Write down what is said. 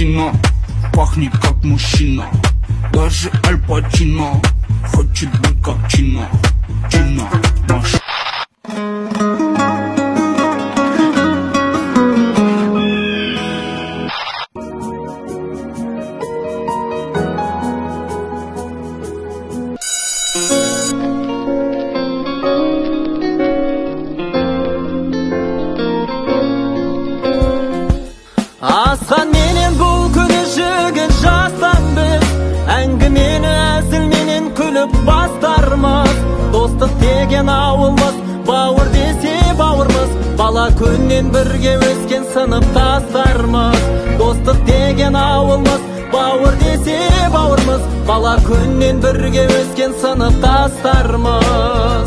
капучино, пахнет как мужчина. Даже Аль Пачино хочет быть как Чино. Чино, Маша. Aslan menen bul күні жігін жастан біз, әңгімені әзілменен күліп бастармыз. Достық деген ауылмыз, бауыр десе бауырмыз, бала күннен бірге өскен сыныптастармыз. Достық деген ауылмыз, бауыр десе бауырмыз, бала күннен бірге өскен сыныптастармыз.